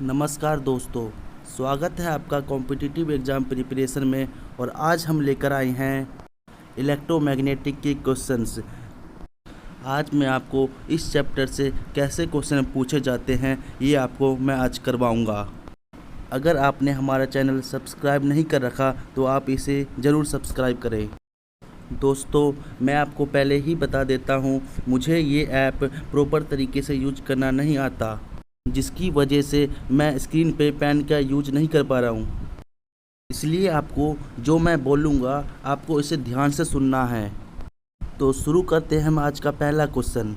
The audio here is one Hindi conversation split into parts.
नमस्कार दोस्तों, स्वागत है आपका कॉम्पिटिटिव एग्ज़ाम प्रिपरेशन में। और आज हम लेकर आए हैं इलेक्ट्रोमैग्नेटिक के क्वेश्चंस। आज मैं आपको इस चैप्टर से कैसे क्वेश्चन पूछे जाते हैं ये आपको मैं आज करवाऊंगा। अगर आपने हमारा चैनल सब्सक्राइब नहीं कर रखा तो आप इसे ज़रूर सब्सक्राइब करें। दोस्तों, मैं आपको पहले ही बता देता हूँ, मुझे ये ऐप प्रॉपर तरीके से यूज करना नहीं आता, जिसकी वजह से मैं स्क्रीन पे पेन का यूज नहीं कर पा रहा हूँ। इसलिए आपको जो मैं बोलूँगा आपको इसे ध्यान से सुनना है। तो शुरू करते हैं हम आज का पहला क्वेश्चन।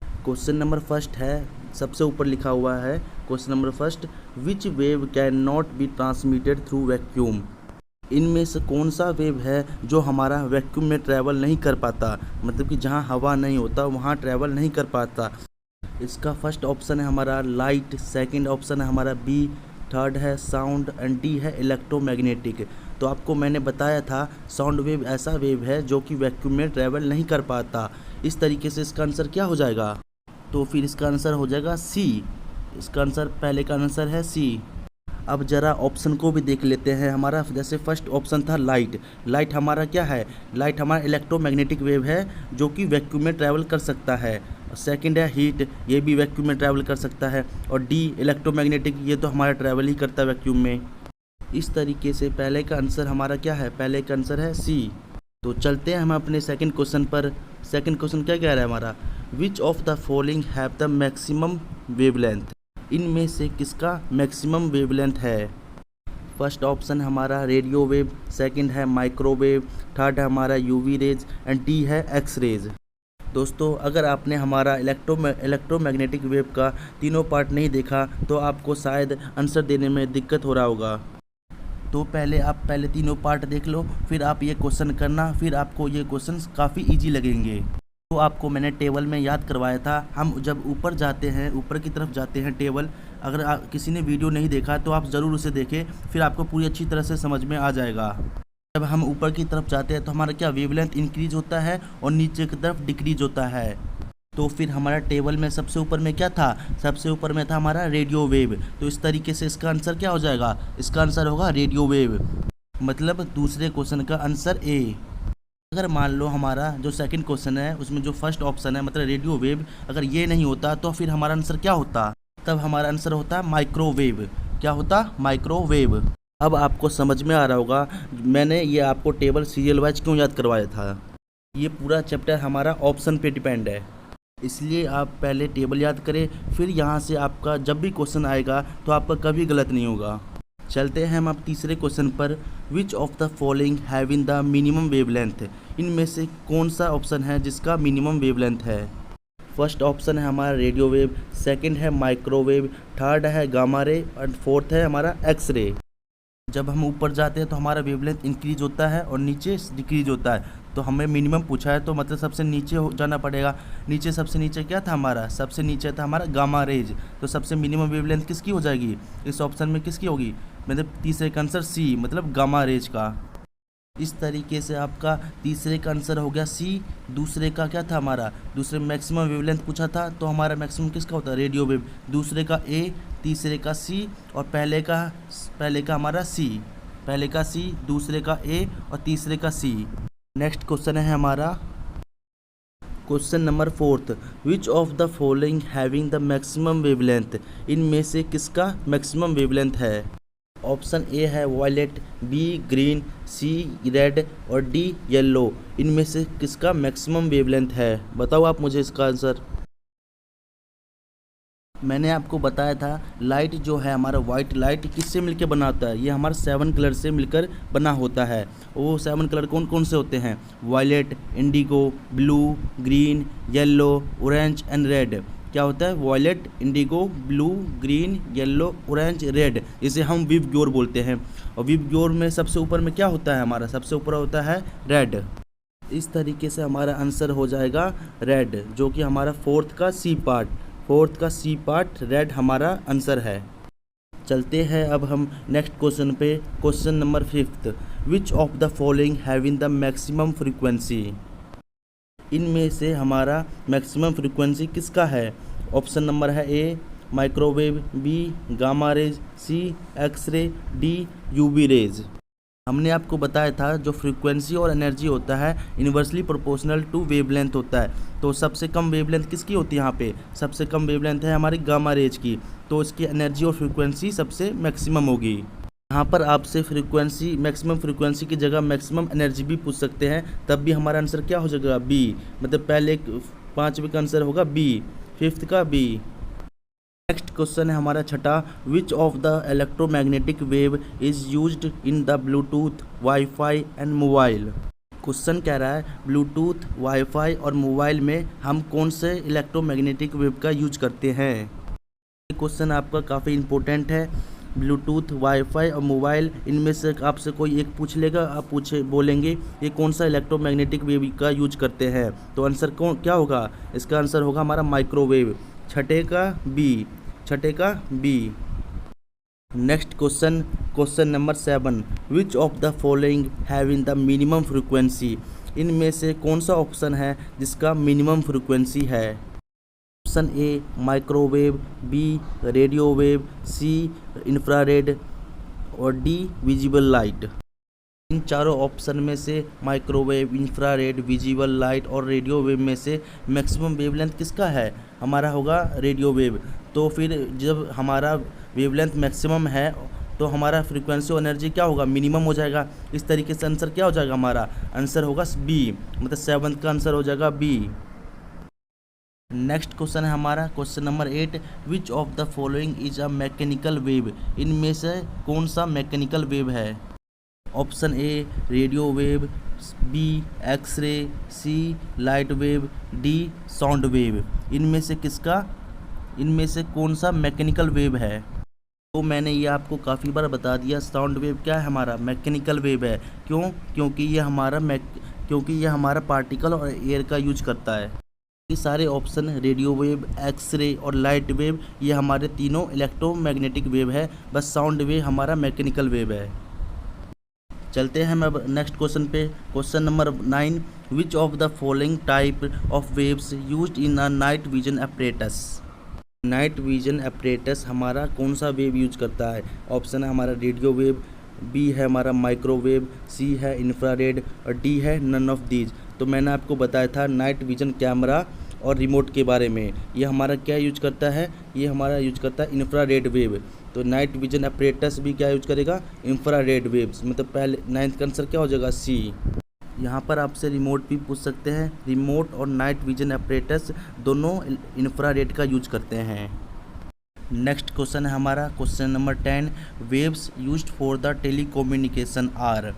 क्वेश्चन नंबर फर्स्ट है, सबसे ऊपर लिखा हुआ है question number first, which wave can not be transmitted through vacuum. इनमें से कौन सा वेव है जो हमारा वैक्यूम में ट्रैवल नहीं कर पाता, मतलब कि जहाँ हवा नहीं होता वहाँ ट्रैवल नहीं कर पाता। इसका फर्स्ट ऑप्शन है हमारा लाइट, सेकंड ऑप्शन है हमारा बी, थर्ड है साउंड एंड डी है इलेक्ट्रोमैग्नेटिक। तो आपको मैंने बताया था साउंड वेव ऐसा वेव है जो कि वैक्यूम में ट्रैवल नहीं कर पाता। इस तरीके से इसका आंसर क्या हो जाएगा? तो फिर इसका आंसर हो जाएगा सी। इसका आंसर पहले का आंसर है सी। अब ज़रा ऑप्शन को भी देख लेते हैं। हमारा जैसे फर्स्ट ऑप्शन था लाइट। लाइट हमारा क्या है? लाइट हमारा इलेक्ट्रोमैग्नेटिक वेव है जो कि वैक्यूम में ट्रैवल कर सकता है। सेकंड है हीट, ये भी वैक्यूम में ट्रैवल कर सकता है। और डी इलेक्ट्रोमैग्नेटिक, ये तो हमारा ट्रैवल ही करता है वैक्यूम में। इस तरीके से पहले का आंसर हमारा क्या है? पहले का आंसर है सी। तो चलते हैं हम अपने सेकंड क्वेश्चन पर। सेकंड क्वेश्चन क्या कह रहा है हमारा? विच of the following have the maximum wavelength. इनमें से किसका मैक्सिमम वेवलेंथ है? फर्स्ट ऑप्शन हमारा रेडियो वेव, सेकंड है माइक्रोवेव, थर्ड है हमारा यूवी रेज एंड डी है एक्स रेज। दोस्तों, अगर आपने हमारा इलेक्ट्रोमैग्नेटिक वेव का तीनों पार्ट नहीं देखा तो आपको शायद आंसर देने में दिक्कत हो रहा होगा। तो आप पहले तीनों पार्ट देख लो, फिर आप ये क्वेश्चन करना, फिर आपको ये क्वेश्चंस काफ़ी इजी लगेंगे। तो आपको मैंने टेबल में याद करवाया था। हम जब ऊपर जाते हैं, ऊपर की तरफ जाते हैं टेबल, अगर किसी ने वीडियो नहीं देखा तो आप ज़रूर उसे देखें, फिर आपको पूरी अच्छी तरह से समझ में आ जाएगा। जब हम ऊपर की तरफ जाते हैं तो हमारा क्या वेवलेंथ इंक्रीज होता है और नीचे की तरफ डिक्रीज होता है। तो फिर हमारा टेबल में सबसे ऊपर में क्या था? सबसे ऊपर में था हमारा रेडियो वेव। तो इस तरीके से इसका आंसर क्या हो जाएगा? इसका आंसर होगा रेडियो वेव, मतलब दूसरे क्वेश्चन का आंसर ए। अगर मान लो हमारा जो सेकंड क्वेश्चन है उसमें जो फर्स्ट ऑप्शन है मतलब रेडियो वेव, अगर ये नहीं होता तो फिर हमारा आंसर क्या होता? तब हमारा आंसर होता माइक्रोवेव। क्या होता? माइक्रोवेव। अब आपको समझ में आ रहा होगा मैंने ये आपको टेबल सीरियल वाइज क्यों याद करवाया था। ये पूरा चैप्टर हमारा ऑप्शन पे डिपेंड है, इसलिए आप पहले टेबल याद करें, फिर यहाँ से आपका जब भी क्वेश्चन आएगा तो आपका कभी गलत नहीं होगा। चलते हैं हम अब तीसरे क्वेश्चन पर। विच of the following having the minimum wavelength. इनमें से कौन सा ऑप्शन है जिसका मिनिमम वेवलेंथ है? फर्स्ट ऑप्शन है हमारा रेडियो वेव, सेकंड है माइक्रोवेव, थर्ड है गामा रे और फोर्थ है हमारा एक्स रे। जब हम ऊपर जाते हैं तो हमारा वेवलेंथ इंक्रीज होता है और नीचे डिक्रीज होता है। तो हमें मिनिमम पूछा है तो मतलब सबसे नीचे जाना पड़ेगा। नीचे सबसे नीचे क्या था हमारा? सबसे नीचे था हमारा गामा रेज। तो सबसे मिनिमम वेवलेंथ किसकी हो जाएगी? इस ऑप्शन में किसकी होगी? मतलब तीसरे का आंसर सी, मतलब गामा रेज का। इस तरीके से आपका तीसरे का आंसर हो गया सी। दूसरे का क्या था हमारा? दूसरे मैक्सिमम वेवलेंथ पूछा था तो हमारा मैक्सिमम किसका होता है? Radio wave. दूसरे का ए, तीसरे का सी और पहले का हमारा सी। पहले का सी, दूसरे का ए और तीसरे का सी। नेक्स्ट क्वेश्चन है हमारा question number fourth. Which of the following having the maximum wavelength. इनमें से किसका मैक्सिमम वेवलेंथ है? ऑप्शन ए है violet, be green, C red और डी येलो। इनमें से किसका मैक्सिमम वेवलेंथ है? बताओ आप मुझे इसका आंसर। मैंने आपको बताया था लाइट जो है हमारा वाइट लाइट किससे मिलकर बना होता है? ये हमारा 7 कलर से मिलकर बना होता है। वो 7 कलर कौन कौन से होते हैं? Violet, indigo, blue, green, yellow, orange and red. क्या होता है? Violet, indigo, blue, green, yellow, orange, red, इसे हम विबग्योर बोलते हैं। और विबग्योर में सबसे ऊपर में क्या होता है हमारा? सबसे ऊपर होता है रेड। इस तरीके से हमारा आंसर हो जाएगा रेड, जो कि हमारा फोर्थ का सी पार्ट रेड हमारा आंसर है। चलते हैं अब हम नेक्स्ट क्वेश्चन पे। Question number fifth. Which of the following having the maximum frequency. इनमें से हमारा मैक्सिमम फ्रीक्वेंसी किसका है? ऑप्शन नंबर है A microwave, B gamma rays, C X ray, D UV rays. हमने आपको बताया था जो फ्रीक्वेंसी और एनर्जी होता है इन्वर्सली प्रोपोर्शनल टू वेवलेंथ होता है। तो सबसे कम वेवलेंथ किसकी होती है? यहाँ पे सबसे कम वेवलेंथ है हमारी गामा रेज की, तो इसकी एनर्जी और फ्रीक्वेंसी सबसे मैक्सिमम होगी। यहाँ पर आपसे फ्रीक्वेंसी, मैक्सिमम फ्रीक्वेंसी की जगह मैक्सिमम एनर्जी भी पूछ सकते हैं, तब भी हमारा आंसर क्या हो जाएगा? बी। मतलब पहले 5वें का आंसर होगा बी, 5th का बी। नेक्स्ट क्वेश्चन है हमारा छठा, विच of the electromagnetic wave is used in the Bluetooth, wifi and mobile. Question कह रहा है ब्लूटूथ, वाईफाई और मोबाइल में हम कौन से इलेक्ट्रोमैग्नेटिक वेव का यूज करते हैं। ये क्वेश्चन आपका काफ़ी इंपॉर्टेंट है। ब्लूटूथ, वाईफाई और मोबाइल, इनमें से आपसे कोई एक पूछ लेगा, आप बोलेंगे ये कौन सा इलेक्ट्रोमैग्नेटिक वेव का यूज करते हैं, तो आंसर क्या होगा? इसका आंसर होगा हमारा माइक्रोवेव, छठे का B. Next question, question number 7, which of the following having the minimum frequency. इनमें से कौन सा ऑप्शन है जिसका मिनिमम फ्रीक्वेंसी है? Option A microwave, B radio wave, C infrared और डी विजिबल लाइट। इन चारों ऑप्शन में से माइक्रोवेव, इंफ्रारेड, विजिबल लाइट और रेडियो वेव में से मैक्सिमम वेवलेंथ किसका है? हमारा होगा रेडियो वेव। तो फिर जब हमारा वेवलेंथ मैक्सिमम है तो हमारा फ्रीक्वेंसी और एनर्जी क्या होगा? मिनिमम हो जाएगा। इस तरीके से आंसर क्या हो जाएगा? हमारा आंसर होगा बी, मतलब 7th का आंसर हो जाएगा बी। नेक्स्ट क्वेश्चन है हमारा question number 8, which of the following is a mechanical wave. इनमें से कौन सा मैकेनिकल वेव है? Option A radio wave, B x ray, C light wave, D sound wave. इनमें से कौन सा मैकेनिकल वेव है? तो मैंने ये आपको काफ़ी बार बता दिया, साउंड वेव क्या है? हमारा मैकेनिकल वेव है। क्यों? क्योंकि ये हमारा पार्टिकल और एयर का यूज करता है। ये सारे ऑप्शन रेडियो वेव, एक्सरे और लाइट वेव, ये हमारे तीनों इलेक्ट्रोमैग्नेटिक वेव है। बस साउंड वेव हमारा मैकेनिकल वेव है। चलते हैं हम अब नेक्स्ट क्वेश्चन पे। Question number 9, which of the following type of waves used in a night vision apparatus. Night vision apparatus हमारा कौन सा वेव यूज करता है? ऑप्शन है हमारा रेडियो वेव, बी है हमारा माइक्रोवेव, सी है इंफ्रारेड और डी है नन ऑफ दीज। तो मैंने आपको बताया था नाइट विजन कैमरा और रिमोट के बारे में। ये हमारा क्या यूज करता है? ये हमारा यूज करता है इंफ्रारेड वेव। तो नाइट विजन अपरेटस भी क्या यूज करेगा? Infrared waves. मतलब पहले 9th का आंसर क्या हो जाएगा? सी। यहाँ पर आपसे रिमोट भी पूछ सकते हैं। रिमोट और नाइट विजन अपरेटस दोनों इंफ्रारेड का यूज करते हैं। नेक्स्ट क्वेश्चन है हमारा question number 10, waves used for the telecommunication are.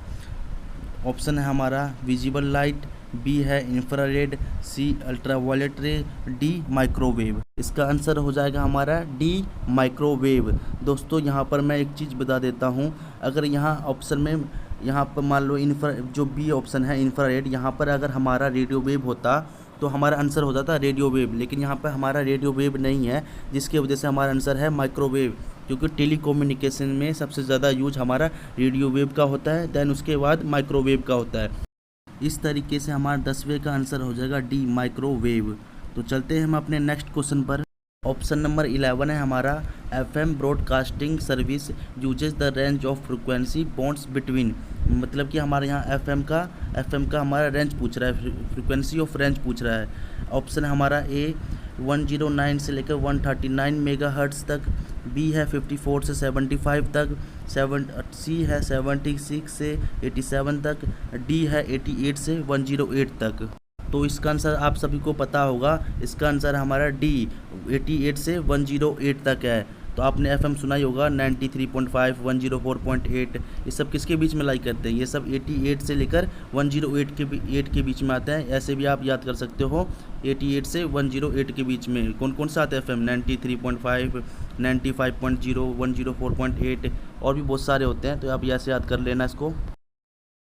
Option है हमारा विजिबल लाइट, बी है infrared, C ultraviolet ray, D microwave. इसका आंसर हो जाएगा हमारा डी माइक्रोवेव। दोस्तों यहाँ पर मैं एक चीज़ बता देता हूँ, अगर यहाँ ऑप्शन में यहाँ पर मान लो जो बी ऑप्शन है इंफ्रारेड, यहाँ पर अगर हमारा रेडियो वेव होता तो हमारा आंसर हो जाता रेडियो वेव, लेकिन यहाँ पर हमारा रेडियो वेव नहीं है, जिसकी वजह से हमारा आंसर है माइक्रोवेव। क्योंकि टेलीकम्युनिकेशन में सबसे ज़्यादा यूज हमारा रेडियो वेव का होता है, देन उसके बाद माइक्रोवेव का होता है। इस तरीके से हमारा 10वें का आंसर हो जाएगा डी माइक्रोवेव। तो चलते हैं हम अपने नेक्स्ट क्वेश्चन पर। ऑप्शन नंबर 11 है हमारा, FM broadcasting service uses the range of frequency bonds between. मतलब कि हमारे यहाँ FM का हमारा रेंज पूछ रहा है, फ्रिक्वेंसी ऑफ रेंज पूछ रहा है। ऑप्शन है हमारा ए 109 से लेकर 139 मेगाहर्ट्ज़ तक, बी है 54 से 75 तक, सी है 76 से 87 तक, डी है 88 से 108 तक। तो इसका आंसर आप सभी को पता होगा, इसका आंसर हमारा डी 88 से 108 तक है। तो आपने FM सुना ही होगा 93.5, 104.8, ये सब किसके बीच में लाई करते हैं? ये सब 88 से लेकर 108 के बीच में आते हैं। ऐसे भी आप याद कर सकते हो, 88 से 108 के बीच में कौन कौन सा आता है FM? 93.5, 95.0, 104.8 और भी बहुत सारे होते हैं, तो आप ऐसे याद कर लेना इसको।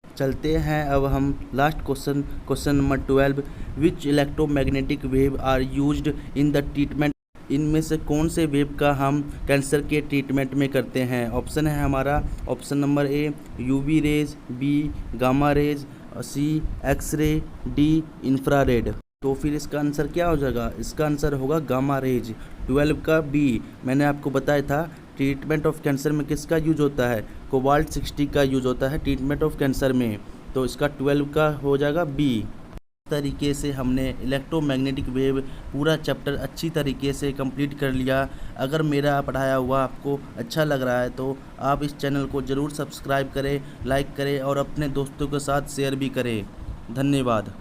चलते हैं अब हम last question number 12, which electromagnetic wave are used in the treatment. इनमें से कौन से वेव का हम कैंसर के ट्रीटमेंट में करते हैं? ऑप्शन है हमारा option number A UV rays, B gamma rays, C x ray, D infrared. तो फिर इसका आंसर क्या हो जाएगा? इसका आंसर होगा गामा रेज। 12 का बी मैंने आपको बताया था ट्रीटमेंट ऑफ कैंसर में किसका यूज होता है? कोबाल्ट 60 का यूज होता है ट्रीटमेंट ऑफ कैंसर में, तो इसका 12 का हो जाएगा बी। इस तरीके से हमने इलेक्ट्रोमैग्नेटिक वेव पूरा चैप्टर अच्छी तरीके से कंप्लीट कर लिया। अगर मेरा पढ़ाया हुआ आपको अच्छा लग रहा है तो आप इस चैनल को ज़रूर सब्सक्राइब करें, लाइक करें और अपने दोस्तों के साथ शेयर भी करें। धन्यवाद।